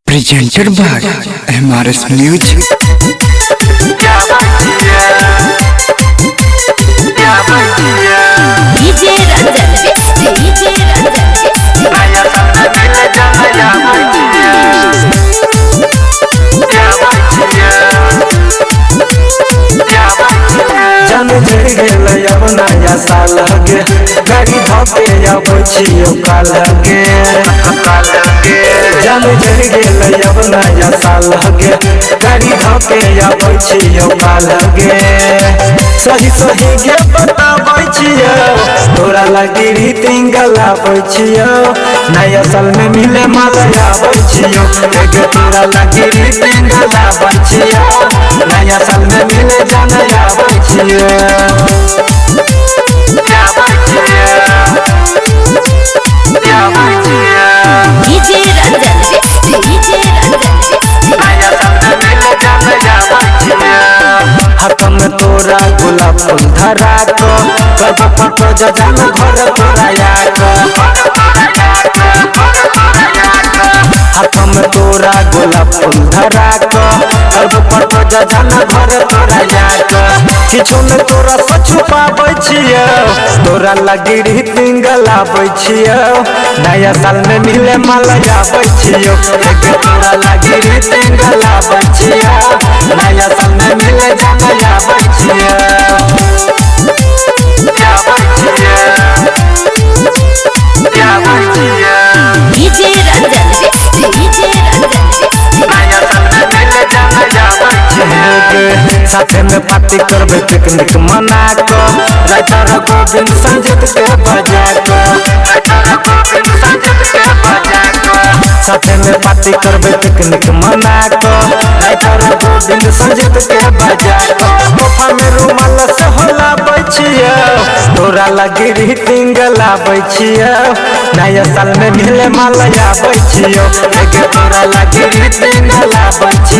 Presented by MRS Music. DJ Ranjan Mix, DJ जन जड़ गेल अब नया साल गे गाड़ी धोके अब छियो काल गे जन जड़ गेल अब नया साल गे गाड़ी धोके अब छियो काल गे सही सही के बताबै छियो तोरा लगी रीतिंग गलाबै छियो नया साल में मिले माला आबै छियो एगे तोरा लगी रीतिंग गलाबै छियो नया साल में मिले जाना आबै छियो DJ Ranjan Mix, DJ हाथ में तोरा गुलाब फूल धरा को कब फोटो जजन घर तोरा याद हाथ में तोरा गुलाब फूल धरा को कब फोटो जजन घर तोरा याद किछु में तोरा से छुपाबै छियो तोरा लगी रीतिंग गलाबै छियो नया साल में मिले माला आबै छियो एगे तोरा लगी रीतिंग गलाबै छियो नया साल में मिले जाना आबै छियो DJ Ranjan Mix, DJ साथे में पार्टी करबे पिकनिक मना को राइटर गोविंद संजीत के बजा को साथे में पार्टी करबे पिकनिक मना को राइटर गोविंद संजीत के बजा को मोफा में रुमाल से होला बैठियो तोरा लगी रीतिंग लाबै छियो नया साल में मिले माला आबै छियो एगे तोरा लगी रीतिंग लाबै छियो।